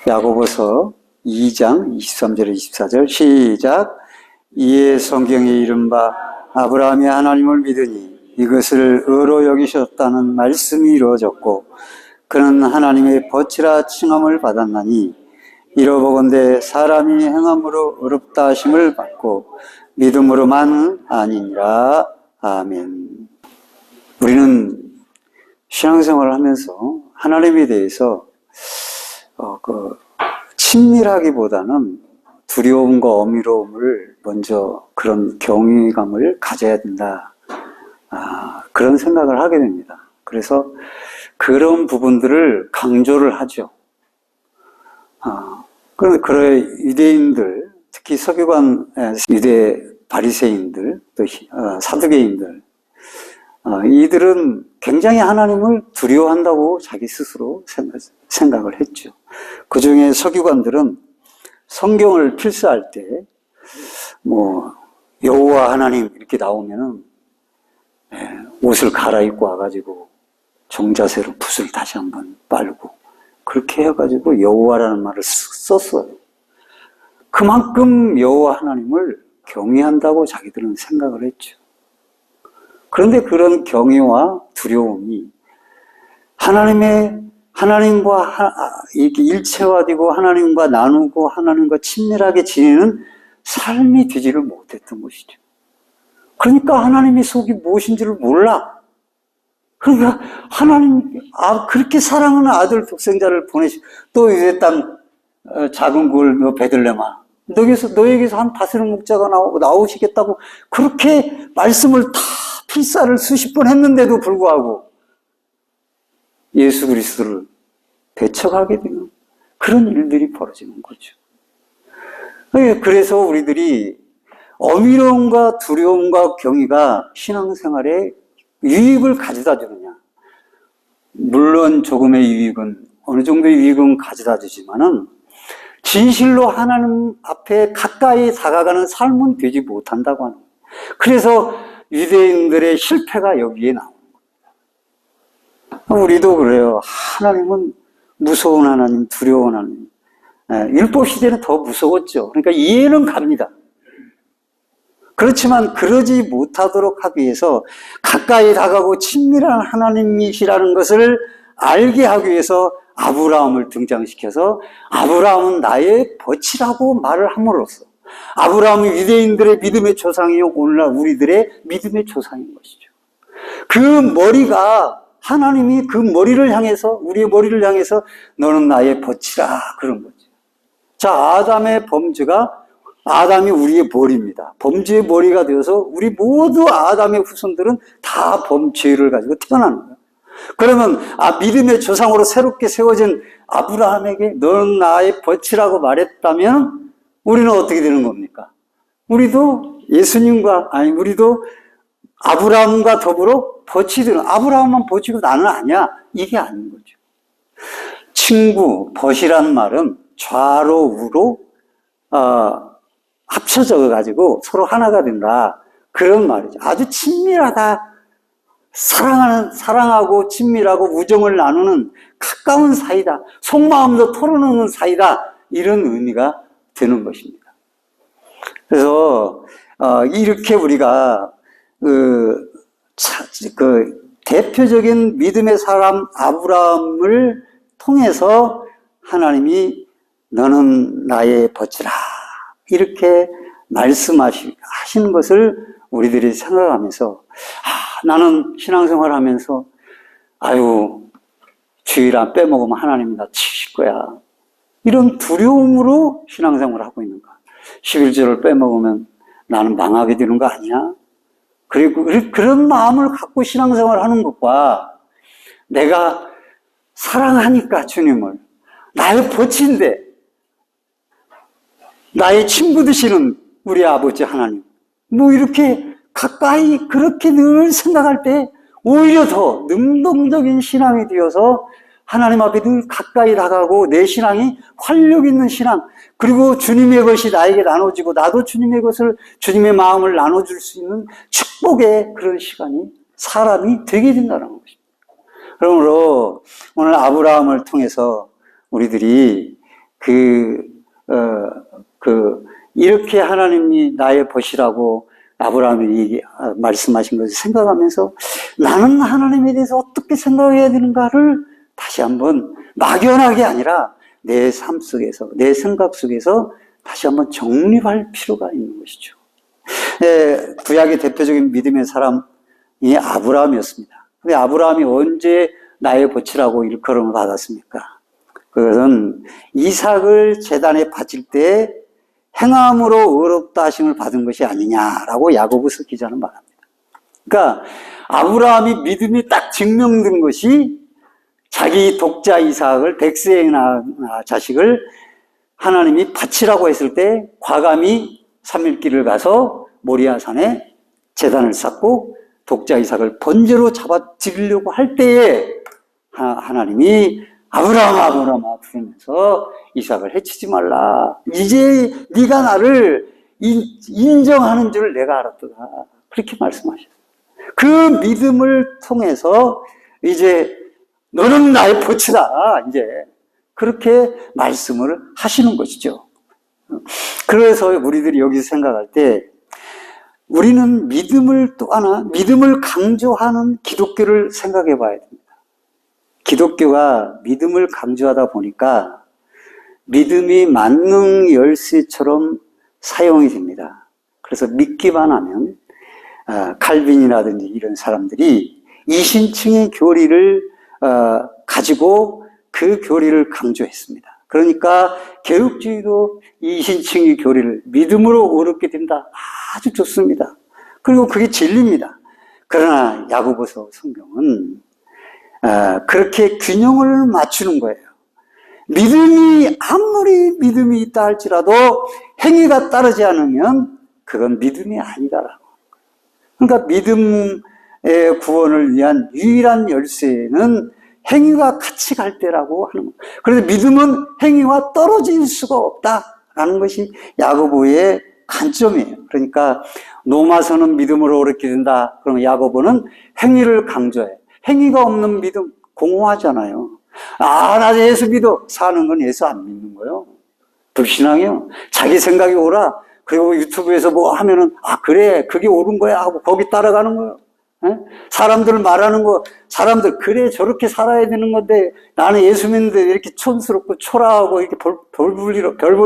야고보서 2장 23절 24절 시작. 이에 성경에 이른바 아브라함이 하나님을 믿으니 이것을 의로 여기셨다는 말씀이 이루어졌고 그는 하나님의 벗이라 칭함을 받았나니 이러보건대 사람이 행함으로 어렵다 하심을 받고 믿음으로만 아니니라. 아멘. 우리는 신앙생활을 하면서 하나님에 대해서 친밀하기보다는 두려움과 어미로움을 먼저 그런 경외감을 가져야 된다. 그런 생각을 하게 됩니다. 그래서 그런 부분들을 강조를 하죠. 그런 유대인들, 특히 서기관, 유대 바리새인들, 또 사두개인들, 이들은 굉장히 하나님을 두려워한다고 자기 스스로 생각을 했죠. 그 중에 서기관들은 성경을 필사할 때, 여호와 하나님 이렇게 나오면은, 옷을 갈아입고 와가지고 정자세로 붓을 다시 한번 빨고, 그렇게 해가지고 여호와라는 말을 썼어요. 그만큼 여호와 하나님을 경외한다고 자기들은 생각을 했죠. 그런데 그런 경외와 두려움이 하나님과 이렇게 일체화되고 하나님과 나누고 하나님과 친밀하게 지내는 삶이 되지를 못했던 것이죠. 그러니까 하나님의 속이 무엇인지를 몰라. 그러니까 그렇게 사랑하는 아들 독생자를 또 이제 땅 작은 굴 베들레헴아, 너에게서 한 다스리는 목자가 나오시겠다고 그렇게 말씀을 다 필사를 수십 번 했는데도 불구하고 예수 그리스도를 배척하게 되는 그런 일들이 벌어지는 거죠. 그래서 우리들이 어미로움과 두려움과 경외가 신앙생활에 유익을 가져다 주느냐. 물론 조금의 유익은, 어느 정도의 유익은 가져다 주지만은 진실로 하나님 앞에 가까이 다가가는 삶은 되지 못한다고 하는 거예요. 그래서 유대인들의 실패가 여기에 나오는 거예요. 우리도 그래요. 하나님은 무서운 하나님, 두려운 하나님. 율법 시대는 더 무서웠죠. 그러니까 이해는 갑니다. 그렇지만 그러지 못하도록 하기 위해서 가까이 다가고 친밀한 하나님이시라는 것을 알게 하기 위해서 아브라함을 등장시켜서 아브라함은 나의 벗이라고 말을 함으로써 아브라함은 유대인들의 믿음의 조상이요 오늘날 우리들의 믿음의 조상인 것이죠. 그 머리가 하나님이 그 머리를 향해서 우리의 머리를 향해서 너는 나의 벗이라 그런 거죠. 자, 아담이 우리의 머리입니다. 범죄의 머리가 되어서 우리 모두 아담의 후손들은 다 범죄를 가지고 태어나는 거예요. 그러면 믿음의 조상으로 새롭게 세워진 아브라함에게 너는 나의 벗이라고 말했다면 우리는 어떻게 되는 겁니까? 우리도 우리도 아브라함과 더불어 벗이 되는, 아브라함만 벗이고 나는 아니야. 이게 아닌 거죠. 친구, 벗이란 말은 좌로 우로 합쳐져 가지고 서로 하나가 된다. 그런 말이죠. 아주 친밀하다. 사랑하고 친밀하고 우정을 나누는 가까운 사이다. 속마음도 털어놓는 사이다. 이런 의미가 되는 것입니다. 그래서 이렇게 우리가 대표적인 믿음의 사람 아브라함을 통해서 하나님이 너는 나의 벗이라 이렇게 말씀하시는 것을 우리들이 생각하면서 나는 신앙생활 하면서 주일 안 빼먹으면 하나님이 나 치실 거야. 이런 두려움으로 신앙생활을 하고 있는가. 11절을 빼먹으면 나는 망하게 되는 거 아니야? 그리고 그런 마음을 갖고 신앙생활을 하는 것과 내가 사랑하니까 주님을 나의 벗인데 나의 친구 되시는 우리 아버지 하나님 이렇게 가까이 그렇게 늘 생각할 때 오히려 더 능동적인 신앙이 되어서 하나님 앞에 늘 가까이 다가가고 내 신앙이 활력 있는 신앙, 그리고 주님의 것이 나에게 나눠지고 나도 주님의 것을, 주님의 마음을 나눠줄 수 있는 축복의 그런 시간이 사람이 되게 된다는 것입니다. 그러므로 오늘 아브라함을 통해서 우리들이 그, 이렇게 하나님이 나의 벗이라고 아브라함이 말씀하신 것을 생각하면서 나는 하나님에 대해서 어떻게 생각해야 되는가를 다시 한번 막연하게 아니라 내 삶 속에서, 내 생각 속에서 다시 한번 정립할 필요가 있는 것이죠. 구약의 대표적인 믿음의 사람이 아브라함이었습니다. 근데 아브라함이 언제 나의 벗이라고 일컬음을 받았습니까? 그것은 이삭을 제단에 바칠 때 행함으로 의롭다 하심을 받은 것이 아니냐라고 야고보서 기자는 말합니다. 그러니까 아브라함이 믿음이 딱 증명된 것이 자기 독자 이삭을 백세의 자식을 하나님이 바치라고 했을 때 과감히 3일길을 가서 모리아산에 제단을 쌓고 독자 이삭을 번제로 잡아 드리려고 할 때에 하나님이 아브라함아 부르면서 이삭을 해치지 말라. 이제 네가 나를 인정하는 줄 내가 알았도다. 그렇게 말씀하셨어요. 그 믿음을 통해서 이제 너는 나의 벗이다. 이제 그렇게 말씀을 하시는 것이죠. 그래서 우리들이 여기서 생각할 때 우리는 믿음을 또 하나, 믿음을 강조하는 기독교를 생각해 봐야 됩니다. 기독교가 믿음을 강조하다 보니까 믿음이 만능 열쇠처럼 사용이 됩니다. 그래서 믿기만 하면 칼빈이라든지 이런 사람들이 이신층의 교리를 가지고 그 교리를 강조했습니다. 그러니까 개혁주의도 이신층의 교리를 믿음으로 의롭게 된다. 아주 좋습니다. 그리고 그게 진리입니다. 그러나 야고보서 성경은 그렇게 균형을 맞추는 거예요. 믿음이 아무리 믿음이 있다 할지라도 행위가 따르지 않으면 그건 믿음이 아니다라고. 그러니까 믿음의 구원을 위한 유일한 열쇠는 행위가 같이 갈 때라고 하는 거예요. 그래서 믿음은 행위와 떨어질 수가 없다라는 것이 야고보의 관점이에요. 그러니까 로마서는 믿음으로 옳게 된다. 그러면 야고보는 행위를 강조해. 행위가 없는 믿음 공허하잖아요. 나 예수 믿어. 사는 건 예수 안 믿는 거예요. 불신앙이요. 자기 생각이 옳아. 그리고 유튜브에서 뭐 하면은 그래 그게 옳은 거야 하고 거기 따라가는 거예요. 사람들 말하는 거 사람들 그래 저렇게 살아야 되는 건데 나는 예수 믿는데 이렇게 촌스럽고 초라하고 이렇게 별 볼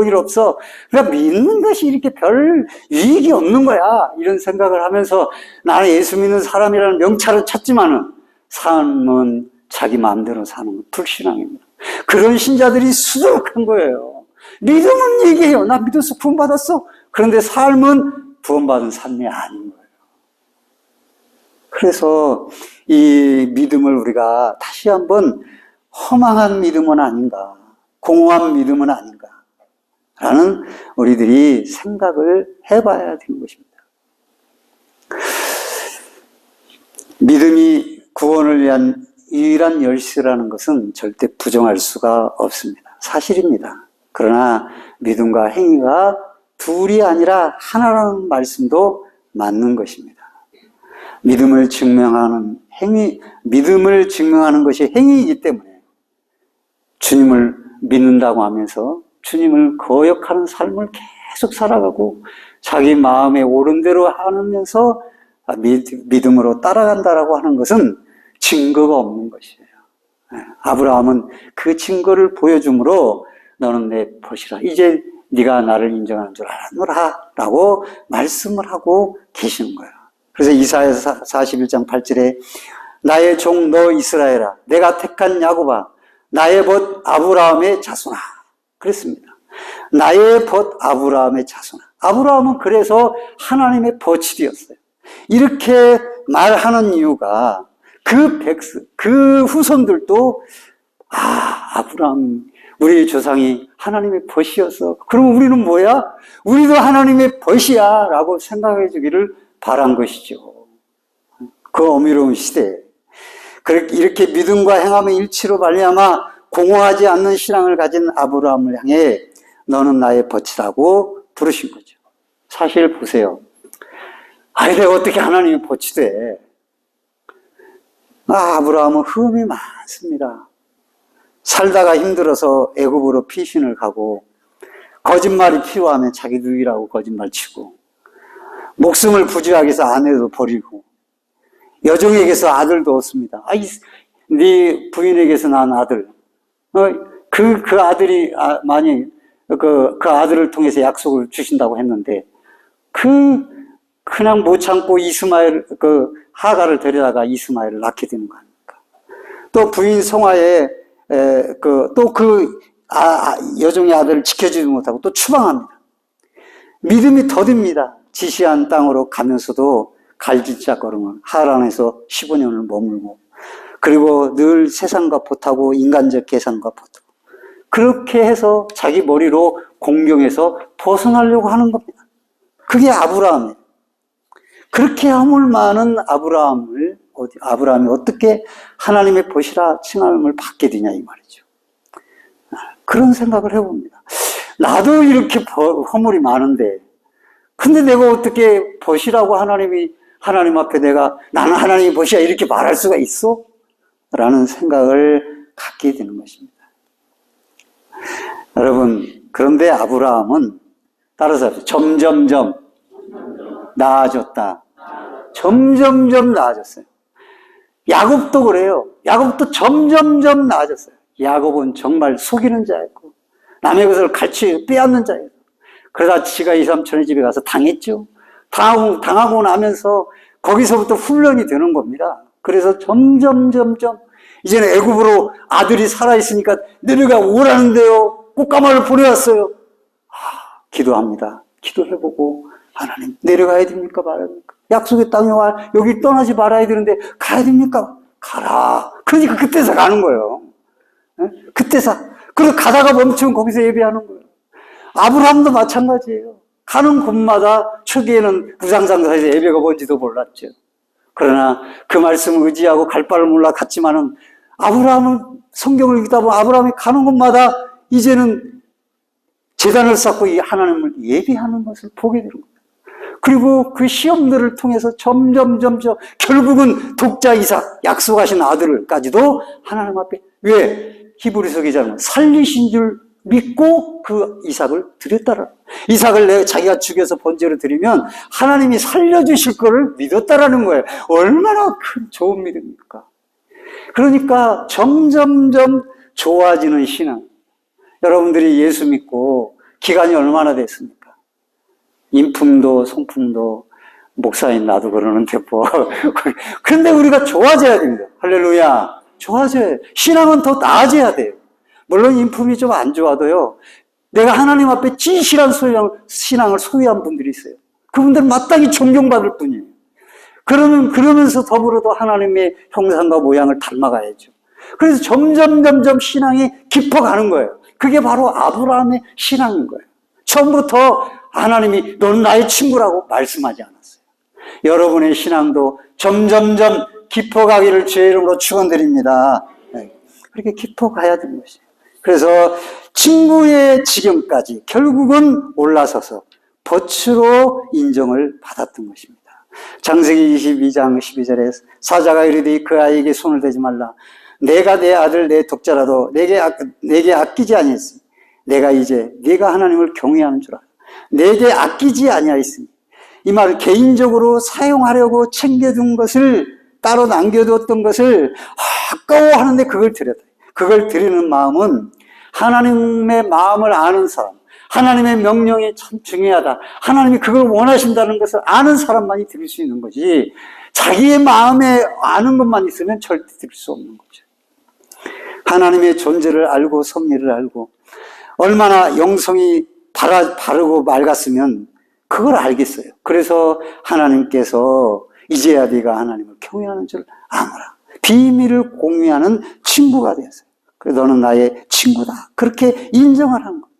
일 없어. 그러니까 믿는 것이 이렇게 별 유익이 없는 거야. 이런 생각을 하면서 나는 예수 믿는 사람이라는 명찰을 찾지만은 삶은 자기 마음대로 사는 건 불신앙입니다. 그런 신자들이 수두룩한 거예요. 믿음은 얘기해요. 나 믿어서 구원받았어. 그런데 삶은 구원받은 삶이 아닌 거예요. 그래서 이 믿음을 우리가 다시 한번 허망한 믿음은 아닌가, 공허한 믿음은 아닌가 라는 우리들이 생각을 해봐야 되는 것입니다. 믿음이 구원을 위한 유일한 열쇠라는 것은 절대 부정할 수가 없습니다. 사실입니다. 그러나 믿음과 행위가 둘이 아니라 하나라는 말씀도 맞는 것입니다. 믿음을 증명하는 것이 행위이기 때문에 주님을 믿는다고 하면서 주님을 거역하는 삶을 계속 살아가고 자기 마음에 옳은 대로 하면서 믿음으로 따라간다라고 하는 것은 증거가 없는 것이에요. 아브라함은 그 증거를 보여주므로 너는 내 벗이라. 이제 네가 나를 인정하는 줄 알았노라 라고 말씀을 하고 계시는 거예요. 그래서 이사야서 41장 8절에 나의 종 너 이스라엘아 내가 택한 야곱아 나의 벗 아브라함의 자손아 그랬습니다. 나의 벗 아브라함의 자손아. 아브라함은 그래서 하나님의 벗이 되었어요. 이렇게 말하는 이유가 그 후손들도 아브라함 우리 조상이 하나님의 벗이었어. 그럼 우리는 뭐야? 우리도 하나님의 벗이야 라고 생각해 주기를 바란 것이죠. 그 어미로운 시대에 이렇게 믿음과 행함의 일치로 말미암아 공허하지 않는 신앙을 가진 아브라함을 향해 너는 나의 벗이라고 부르신 거죠. 사실 보세요. 내가 어떻게 하나님의 벗이 돼? 아브라함은 흠이 많습니다. 살다가 힘들어서 애굽으로 피신을 가고 거짓말이 필요하면 자기 누이라고 거짓말 치고 목숨을 부지하기 위해서 아내도 버리고 여종에게서 아들도 얻습니다. 네 부인에게서 난 아들. 그 아들이 그 아들을 통해서 약속을 주신다고 했는데 그냥 못 참고 하가를 데려다가 이스마엘을 낳게 되는 거 아닙니까? 또 부인 송아에 여종의 아들을 지켜주지 못하고 또 추방합니다. 믿음이 더딥니다. 지시한 땅으로 가면서도 갈짓자걸음을 하란에서 15년을 머물고 그리고 늘 세상과 보타고 인간적 계산과 보타고 그렇게 해서 자기 머리로 공경에서 벗어나려고 하는 겁니다. 그게 아브라함이에요. 그렇게 허물 많은 아브라함이 어떻게 하나님의 보시라 칭함을 받게 되냐 이 말이죠. 그런 생각을 해봅니다. 나도 이렇게 허물이 많은데 근데 내가 어떻게 보시라고 하나님 앞에 나는 하나님이 보시야 이렇게 말할 수가 있어? 라는 생각을 갖게 되는 것입니다. 여러분, 그런데 아브라함은 따라서 점점점 나아졌다. 점점점 나아졌어요. 야곱도 그래요. 야곱도 점점점 나아졌어요. 야곱은 정말 속이는 자였고 남의 것을 빼앗는 자예요. 그러다 지가 이삼촌의 집에 가서 당했죠. 당하고 나면서 거기서부터 훈련이 되는 겁니다. 그래서 점점점 이제는 애굽으로 아들이 살아있으니까 내려가 오라는데요. 꽃가마를 보내왔어요. 기도합니다. 기도해보고 하나님 내려가야 됩니까 말아야 됩니까? 약속의 땅에 와 여기 떠나지 말아야 되는데 가야 됩니까? 가라. 그러니까 그때서 가는 거예요. 그때서. 그래서 가다가 멈추면 거기서 예배하는 거예요. 아브라함도 마찬가지예요. 가는 곳마다 초기에는 무상상사에서 예배가 뭔지도 몰랐죠. 그러나 그 말씀을 의지하고 갈 바를 몰라 갔지만은 아브라함은 성경을 읽다 보면 아브라함이 가는 곳마다 이제는 제단을 쌓고 이 하나님을 예배하는 것을 보게 되는 겁니다. 그리고 그 시험들을 통해서 점점 결국은 독자 이삭 약속하신 아들을까지도 하나님 앞에 왜 히브리서 기자는 살리신 줄 믿고 그 이삭을 드렸다라. 이삭을 자기가 죽여서 번제로 드리면 하나님이 살려주실 거를 믿었다라는 거예요. 얼마나 큰 좋은 믿음입니까? 그러니까 점점점 좋아지는 신앙. 여러분들이 예수 믿고 기간이 얼마나 됐습니까? 인품도 성품도 목사인 나도 그러는데 뭐. 그런데 우리가 좋아져야 됩니다. 할렐루야. 좋아져야. 신앙은 더 나아져야 돼요. 물론 인품이 좀 안 좋아도요. 내가 하나님 앞에 진실한 신앙을 소유한 분들이 있어요. 그분들은 마땅히 존경받을 뿐이에요. 그러면서 더불어도 하나님의 형상과 모양을 닮아가야죠. 그래서 점점 신앙이 깊어가는 거예요. 그게 바로 아브라함의 신앙인 거예요. 처음부터 하나님이 너는 나의 친구라고 말씀하지 않았어요. 여러분의 신앙도 점점점 깊어가기를 주의 이름으로 축원드립니다. 그렇게 깊어가야 되는 것이에요. 그래서 친구의 지경까지 결국은 올라서서 벗으로 인정을 받았던 것입니다. 창세기 22장 12절에 사자가 이르되 그 아이에게 손을 대지 말라. 내가 내 아들 내 독자라도 내게 아끼지 아니했으니 내가 이제 네가 하나님을 경외하는 줄 알아. 내게 아끼지 아니하였으니 이 말을 개인적으로 사용하려고 챙겨둔 것을 따로 남겨두었던 것을 아까워하는데 그걸 드렸다. 그걸 드리는 마음은 하나님의 마음을 아는 사람, 하나님의 명령이 참 중요하다. 하나님이 그걸 원하신다는 것을 아는 사람만이 드릴 수 있는 거지 자기의 마음에 아는 것만 있으면 절대 드릴 수 없는 거죠. 하나님의 존재를 알고 섭리를 알고 얼마나 영성이 바르고 맑았으면 그걸 알겠어요. 그래서 하나님께서 이제야 네가 하나님을 경외하는 줄 아노라. 비밀을 공유하는 친구가 되었어요. 그래서 너는 나의 친구다. 그렇게 인정을 한 겁니다.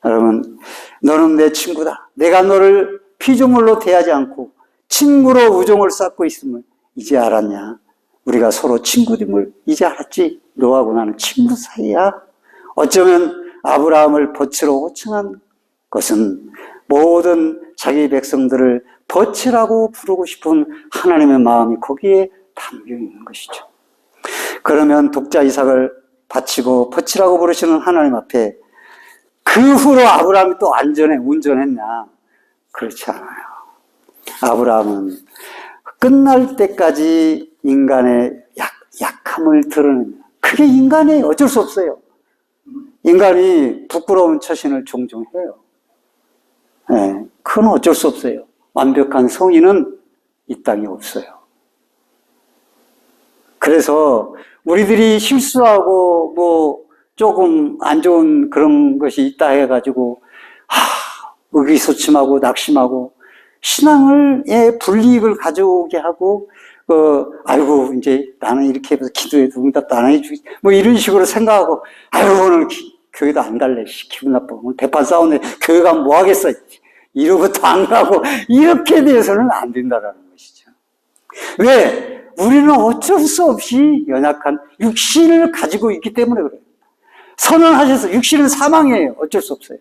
여러분, 너는 내 친구다. 내가 너를 피조물로 대하지 않고 친구로 우정을 쌓고 있음을 이제 알았냐? 우리가 서로 친구됨을 이제 알았지? 너하고 나는 친구 사이야. 어쩌면 아브라함을 벗으로 호칭한 것은 모든 자기 백성들을 벗이라고 부르고 싶은 하나님의 마음이 거기에 담겨 있는 것이죠. 그러면 독자 이삭을 바치고 버치라고 부르시는 하나님 앞에 그 후로 아브라함이 또 온전했냐? 그렇지 않아요. 아브라함은 끝날 때까지 인간의 약함을 드러냅니다. 그게 인간이 어쩔 수 없어요. 인간이 부끄러운 처신을 종종 해요. 네, 그건 어쩔 수 없어요. 완벽한 성인은 이 땅에 없어요. 그래서 우리들이 실수하고 뭐 조금 안 좋은 그런 것이 있다 해가지고 의기소침하고 낙심하고 신앙에 불이익을 가져오게 하고 아이고 이제 나는 이렇게 해서 기도해도 응답도 안 해주지 뭐 이런 식으로 생각하고 아이고 오늘 교회도 안 갈래 기분 나빠 오늘 대판 싸우네 교회 가면 뭐 하겠어 이러고도 안 가고 이렇게 돼서는 안 된다라는 것이죠. 왜? 우리는 어쩔 수 없이 연약한 육신을 가지고 있기 때문에 그래요. 선언하셔서 육신은 사망이에요. 어쩔 수 없어요.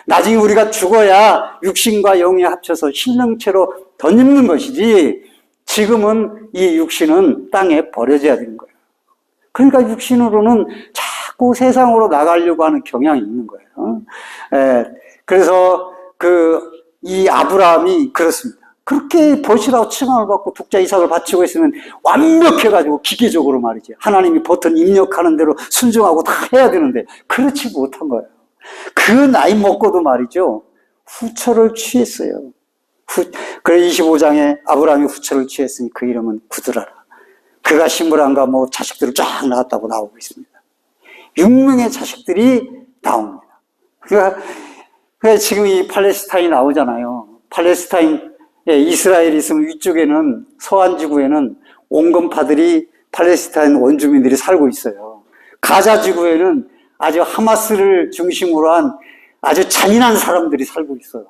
나중에 우리가 죽어야 육신과 영이 합쳐서 신령체로 덧입는 것이지 지금은 이 육신은 땅에 버려져야 되는 거예요. 그러니까 육신으로는 자꾸 세상으로 나가려고 하는 경향이 있는 거예요. 그래서 이 아브라함이 그렇습니다. 그렇게 버시라고 칭함을 받고 독자 이삭을 바치고 있으면 완벽해가지고 기계적으로 말이지. 하나님이 버튼 입력하는 대로 순종하고 다 해야 되는데 그렇지 못한 거예요. 그 나이 먹고도 말이죠. 후처를 취했어요. 그래 25장에 아브라함이 후처를 취했으니 그 이름은 구드라라. 그가 시므람과 뭐 자식들을 쫙 낳았다고 나오고 있습니다. 6명의 자식들이 나옵니다. 그러니까 지금 이 팔레스타인이 나오잖아요. 팔레스타인 이스라엘이 있으면 위쪽에는 서한 지구에는 온건파들이 팔레스타인 원주민들이 살고 있어요. 가자 지구에는 아주 하마스를 중심으로 한 아주 잔인한 사람들이 살고 있어요.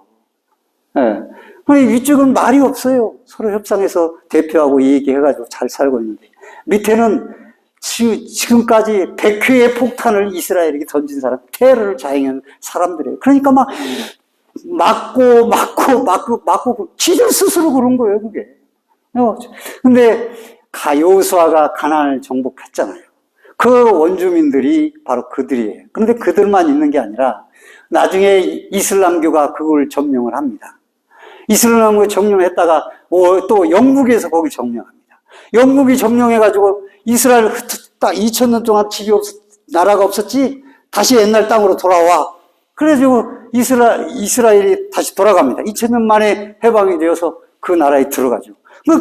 위쪽은 말이 없어요. 서로 협상해서 대표하고 얘기해가지고 잘 살고 있는데 밑에는 지금까지 100회의 폭탄을 이스라엘에게 던진 사람, 테러를 자행한 사람들이에요. 그러니까 막 맞고 지들 스스로 그런 거예요, 그게. 근데 여호수아가 가나안을 정복했잖아요. 그 원주민들이 바로 그들이에요. 그런데 그들만 있는 게 아니라 나중에 이슬람교가 그걸 점령을 합니다. 이슬람교 점령했다가 또 영국에서 거기 점령합니다. 영국이 점령해가지고 이스라엘 딱 2000년 동안 나라가 없었지? 다시 옛날 땅으로 돌아와. 그래가지고 이스라엘이 다시 돌아갑니다. 2000년 만에 해방이 되어서 그 나라에 들어가죠.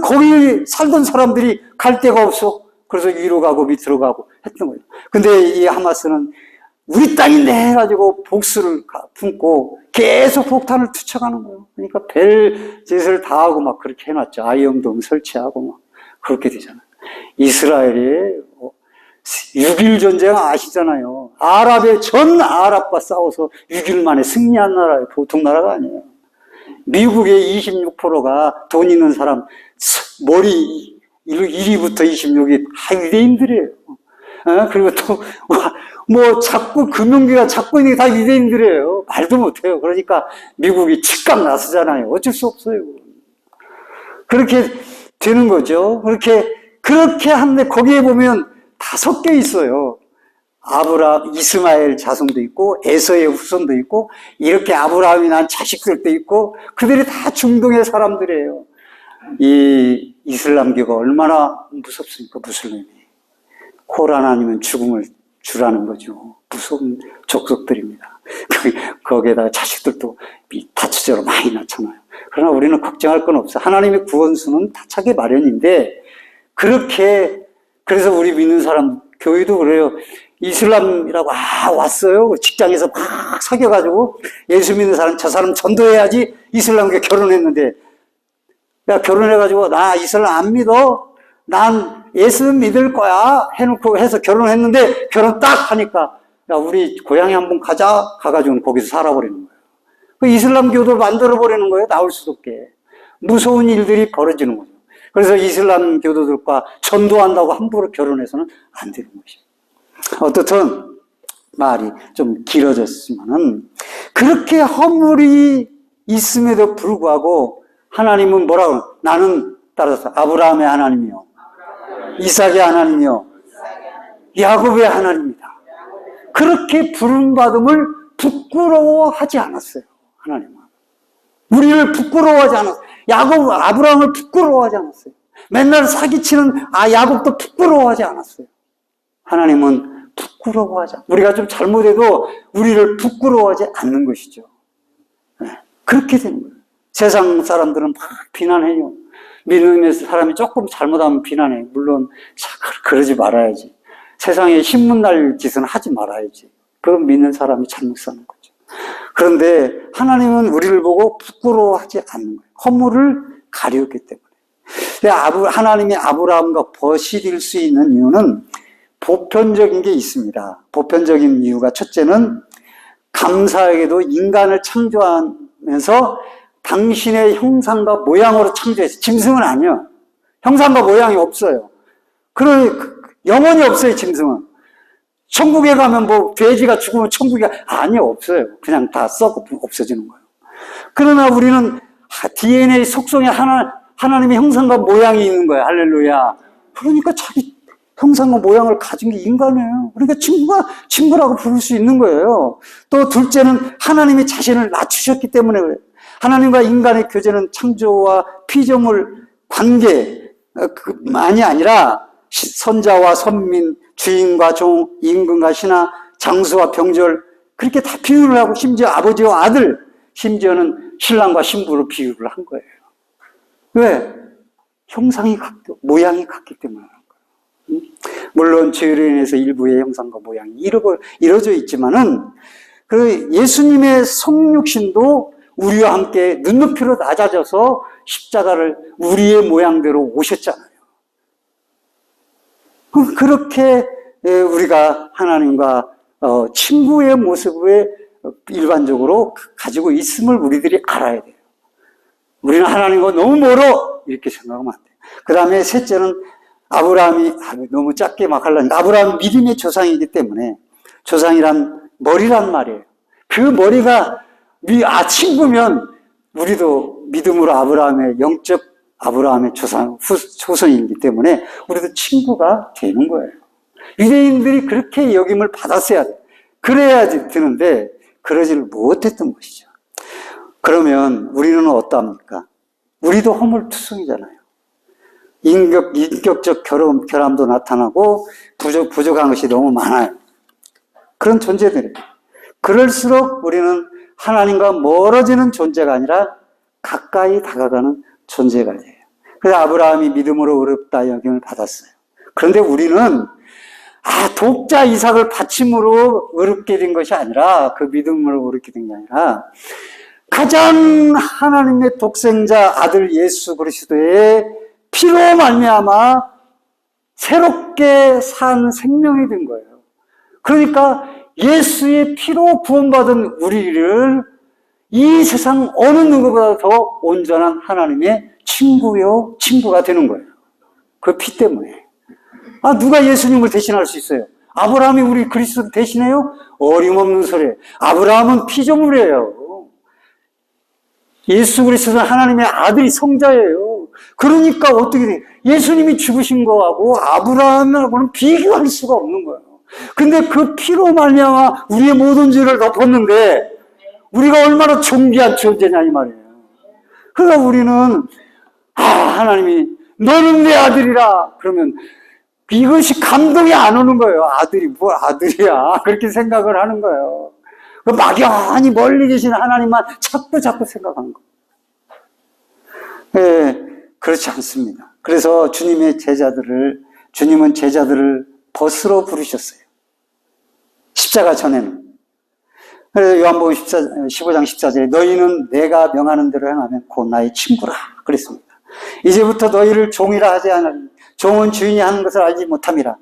거기 살던 사람들이 갈 데가 없어. 그래서 위로 가고 밑으로 가고 했던 거예요. 근데 이 하마스는 우리 땅인데 해가지고 복수를 품고 계속 폭탄을 투척하는 거예요. 그러니까 벨 짓을 다 하고 막 그렇게 해놨죠. 아이언돔 설치하고 막 그렇게 되잖아요. 이스라엘이 6.1 전쟁 아시잖아요. 전 아랍과 싸워서 6일 만에 승리한 나라예요. 보통 나라가 아니에요. 미국의 26%가 돈 있는 사람, 머리 1위부터 26위 유대인들이에요. 그리고 또, 자꾸 금융기가 잡고 있는 게 다 유대인들이에요. 말도 못해요. 그러니까 미국이 직감 나서잖아요. 어쩔 수 없어요. 그렇게 되는 거죠. 그렇게 하는데 거기에 보면 다 섞여 있어요. 아브라함, 이스마엘 자손도 있고, 에서의 후손도 있고, 이렇게 아브라함이 낳은 자식들도 있고, 그들이 다 중동의 사람들이에요. 이 이슬람교가 얼마나 무섭습니까, 무슬림이. 코란 아니면 죽음을 주라는 거죠. 무서운 족속들입니다. 거기에다가 자식들도 다처제로 많이 낳잖아요. 그러나 우리는 걱정할 건 없어요. 하나님의 구원수는 다 차기 마련인데, 그래서 우리 믿는 사람, 교회도 그래요. 이슬람이라고, 왔어요. 직장에서 막 사귀어가지고, 예수 믿는 사람, 저 사람 전도해야지 이슬람과 결혼했는데, 야, 결혼해가지고, 나 이슬람 안 믿어? 난 예수 믿을 거야. 해놓고 해서 결혼했는데, 결혼 딱 하니까, 야, 우리 고향에 한번 가자. 가가지고는 거기서 살아버리는 거예요. 그 이슬람교도 만들어버리는 거예요. 나올 수도 없게. 무서운 일들이 벌어지는 거죠. 그래서 이슬람 교도들과 전도한다고 함부로 결혼해서는 안 되는 것이에요. 어떻든 말이 좀 길어졌지만은 그렇게 허물이 있음에도 불구하고 하나님은 뭐라고 나는 따라서 아브라함의 하나님이요, 이삭의 하나님이요, 야곱의 하나님이다. 그렇게 부름받음을 부끄러워하지 않았어요. 하나님은. 우리를 부끄러워하지 않았어요. 아브라함을 부끄러워하지 않았어요. 맨날 사기치는 야곱도 부끄러워하지 않았어요. 하나님은 부끄러워하지 않아요. 우리가 좀 잘못해도 우리를 부끄러워하지 않는 것이죠. 그렇게 되는 거예요. 세상 사람들은 막 비난해요. 믿음의 사람이 조금 잘못하면 비난해. 물론 그러지 말아야지. 세상에 신문날 짓은 하지 말아야지. 그럼 믿는 사람이 잘못 사는 거죠. 그런데 하나님은 우리를 보고 부끄러워하지 않는 거예요. 허물을 가렸기 때문에. 하나님이 아브라함과 버시릴 수 있는 이유는 보편적인 게 있습니다. 보편적인 이유가 첫째는 감사하게도 인간을 창조하면서 당신의 형상과 모양으로 창조했어요. 짐승은 아니요. 형상과 모양이 없어요. 영혼이 없어요, 짐승은. 천국에 가면 돼지가 죽으면 천국에 없어요. 그냥 다 썩고 없어지는 거예요. 그러나 우리는 DNA 속성에 하나님의 형상과 모양이 있는 거예요. 할렐루야. 그러니까 자기 형상과 모양을 가진 게 인간이에요. 그러니까 친구라고 부를 수 있는 거예요. 또 둘째는 하나님이 자신을 낮추셨기 때문에 그래요. 하나님과 인간의 교제는 창조와 피조물 관계만이 아니라 선자와 선민, 주인과 종, 임금과 신하, 장수와 병졸 그렇게 다 비유를 하고 심지어 아버지와 아들, 심지어는 신랑과 신부로 비유를 한 거예요. 왜? 모양이 같기 때문에 하는 거예요. 물론 죄로 인해서 일부의 형상과 모양이 이루어져 있지만은 예수님의 성육신도 우리와 함께 눈높이로 낮아져서 십자가를 우리의 모양대로 오셨잖아요. 그렇게 우리가 하나님과 친구의 모습을 일반적으로 가지고 있음을 우리들이 알아야 돼요. 우리는 하나님과 너무 멀어 이렇게 생각하면 안 돼요. 그 다음에 셋째는 아브라함이 너무 작게 막 하려니까 아브라함은 믿음의 조상이기 때문에 조상이란 머리란 말이에요. 그 머리가 친구면 우리도 믿음으로 영적 아브라함의 조상이기 때문에 우리도 친구가 되는 거예요. 유대인들이 그렇게 여김을 받았어야 돼요. 그래야지 되는데 그러지를 못했던 것이죠. 그러면 우리는 어떠합니까? 우리도 허물투성이잖아요. 인격적 결함도 나타나고 부족한 것이 너무 많아요. 그런 존재들이에요. 그럴수록 우리는 하나님과 멀어지는 존재가 아니라 가까이 다가가는 존재가 돼요. 그래서 아브라함이 믿음으로 의롭다 여김을 받았어요. 그런데 우리는 독자 이삭을 바침으로 의롭게 된 것이 아니라 그 믿음으로 의롭게 된 게 아니라 가장 하나님의 독생자 아들 예수 그리스도의 피로 말미암아 새롭게 산 생명이 된 거예요. 그러니까 예수의 피로 구원받은 우리를 이 세상 어느 누구보다 더 온전한 하나님의 친구가 되는 거예요. 그 피 때문에. 누가 예수님을 대신할 수 있어요? 아브라함이 우리 그리스도 대신해요? 어림없는 소리예요. 아브라함은 피조물이에요. 예수 그리스도는 하나님의 아들이 성자예요. 그러니까 어떻게 돼요? 예수님이 죽으신 거하고 아브라함하고는 비교할 수가 없는 거예요. 근데 그 피로 말미암아 우리의 모든 죄를 덮었는데 우리가 얼마나 존귀한 존재냐 이 말이에요. 그러니까 우리는 하나님이 너는 내 아들이라 그러면 이것이 감동이 안 오는 거예요. 아들이 뭐 아들이야 그렇게 생각을 하는 거예요. 막연히 멀리 계신 하나님만 자꾸 생각하는 거예요. 그렇지 않습니다. 그래서 주님은 제자들을 벗으로 부르셨어요. 십자가 전에는. 그래서 요한복음 15장 14절에 너희는 내가 명하는 대로 행하면 곧 나의 친구라 그랬습니다. 이제부터 너희를 종이라 하지 않으니 종은 주인이 하는 것을 알지 못함이라.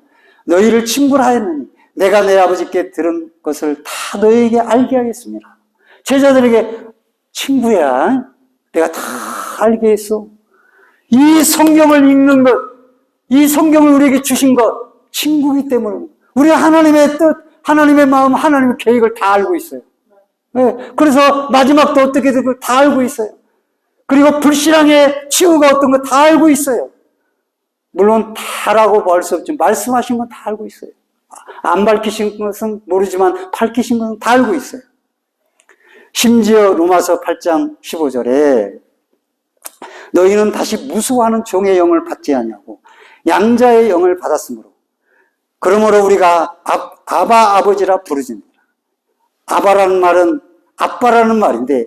너희를 친구라 하였느니 내가 내 아버지께 들은 것을 다 너희에게 알게 하겠습니다. 제자들에게 친구야. 내가 다 알게 했어. 이 성경을 읽는 것, 이 성경을 우리에게 주신 것 친구이기 때문에 우리가 하나님의 뜻, 하나님의 마음, 하나님의 계획을 다 알고 있어요. 그래서 마지막도 어떻게 될 걸 다 알고 있어요. 그리고 불신앙의 치유가 어떤 거 다 알고 있어요. 물론 다라고 말 수 없지만 말씀하신 건 다 알고 있어요. 안 밝히신 것은 모르지만 밝히신 것은 다 알고 있어요. 심지어 로마서 8장 15절에 너희는 다시 무수하는 종의 영을 받지 않냐고 양자의 영을 받았으므로 그러므로 우리가 아바 아버지라 부르짖는다. 아바라는 말은 아빠라는 말인데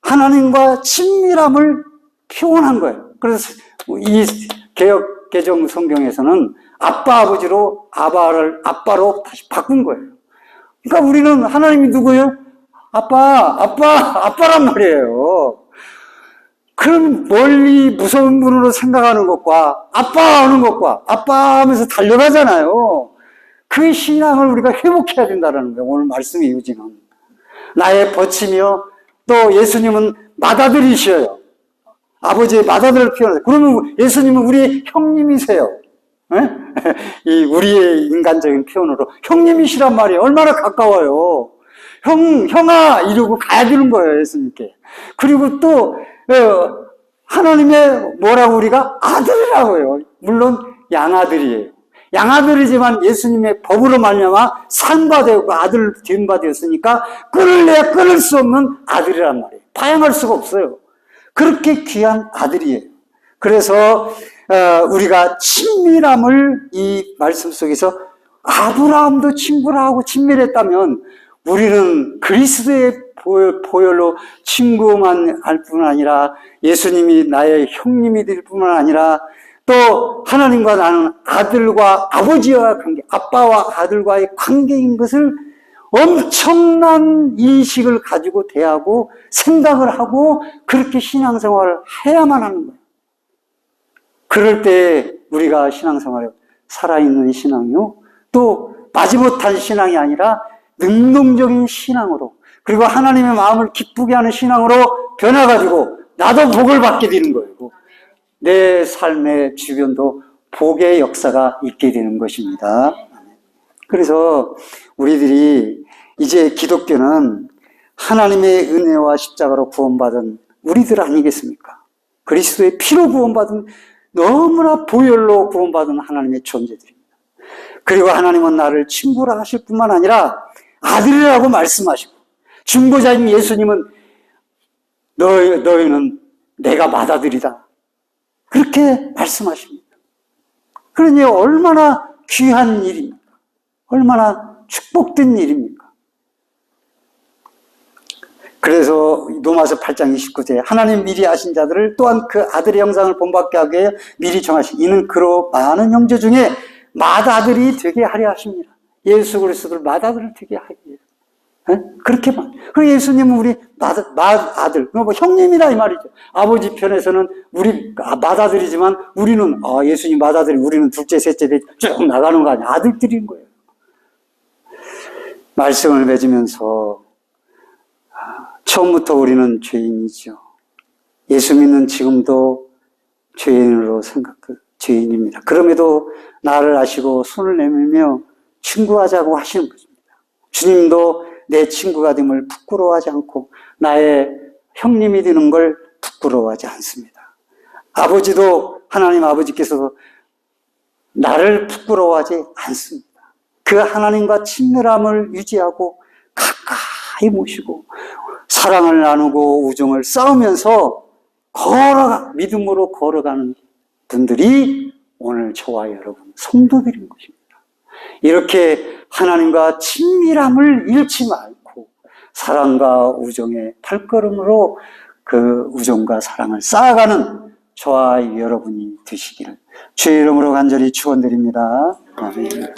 하나님과 친밀함을 표현한 거예요. 그래서 이 개역 개정 성경에서는 아빠 아버지로 아바를 아빠로 다시 바꾼 거예요. 그러니까 우리는 하나님이 누구예요? 아빠란 말이에요. 그럼 멀리 무서운 분으로 생각하는 것과 아빠 하는 것과 아빠 하면서 달려가잖아요. 그 신앙을 우리가 회복해야 된다는 거예요. 오늘 말씀의 요지는. 나의 버치며 또 예수님은 맏아들이셔요. 아버지의 맏아들을 표현해요. 그러면 예수님은 우리의 형님이세요. 이 우리의 인간적인 표현으로 형님이시란 말이에요. 얼마나 가까워요. 형아 이러고 가야 되는 거예요. 예수님께. 그리고 또 하나님의 뭐라고 우리가 아들이라고요. 물론 양아들이에요. 양아들이지만 예수님의 법으로 말미암아 산바 되고 아들 뒤바 되었으니까 끊을래야 끊을 수 없는 아들이란 말이에요. 파양할 수가 없어요. 그렇게 귀한 아들이에요. 그래서 우리가 친밀함을 이 말씀 속에서 아브라함도 친구라 하고 친밀했다면 우리는 그리스도의 보혈로 친구만 할 뿐 아니라 예수님이 나의 형님이 될 뿐만 아니라 또 하나님과 나는 아들과 아버지와 관계, 아빠와 아들과의 관계인 것을 엄청난 인식을 가지고 대하고 생각을 하고 그렇게 신앙생활을 해야만 하는 거예요. 그럴 때 우리가 신앙생활에 살아있는 신앙이요, 또 마지못한 신앙이 아니라 능동적인 신앙으로, 그리고 하나님의 마음을 기쁘게 하는 신앙으로 변화가지고 나도 복을 받게 되는 거예요. 내 삶의 주변도 복의 역사가 있게 되는 것입니다. 그래서 우리들이 이제 기독교는 하나님의 은혜와 십자가로 구원받은 우리들 아니겠습니까? 그리스도의 피로 구원받은 너무나 보혈로 구원받은 하나님의 존재들입니다. 그리고 하나님은 나를 친구라 하실 뿐만 아니라 아들이라고 말씀하시고, 중보자인 예수님은 너희는 내가 맏아들이다, 그렇게 말씀하십니다. 그러니 얼마나 귀한 일입니까? 얼마나 축복된 일입니까? 그래서 로마서 8장 29절에 하나님 미리 아신 자들을 또한 그 아들의 형상을 본받게 하기 위해 미리 정하신 이는 그로 많은 형제 중에 맏아들이 되게 하려 하십니다. 예수 그리스도를 맏아들을 되게 하기 위해. 그렇게만. 그리고 예수님은 우리 맏아들, 뭐 형님이라 이 말이죠. 아버지 편에서는 우리 맏아들이지만 우리는 예수님 맏아들이, 우리는 둘째, 셋째 쭉 나가는 거 아니야. 아들들인 거예요. 말씀을 맺으면서 처음부터 우리는 죄인이죠. 예수 믿는 지금도 죄인으로 죄인입니다. 그럼에도 나를 아시고 손을 내밀며 친구하자고 하시는 것입니다. 주님도 내 친구가 됨을 부끄러워하지 않고 나의 형님이 되는 걸 부끄러워하지 않습니다. 아버지도, 하나님 아버지께서도 나를 부끄러워하지 않습니다. 그 하나님과 친밀함을 유지하고 가까이 모시고 사랑을 나누고 우정을 쌓으면서 믿음으로 걸어가는 분들이 오늘 저와 여러분 성도들인 것입니다. 이렇게 하나님과 친밀함을 잃지 말고 사랑과 우정의 발걸음으로 그 우정과 사랑을 쌓아가는 저와 여러분이 되시기를 주의 이름으로 간절히 축원드립니다. 아멘.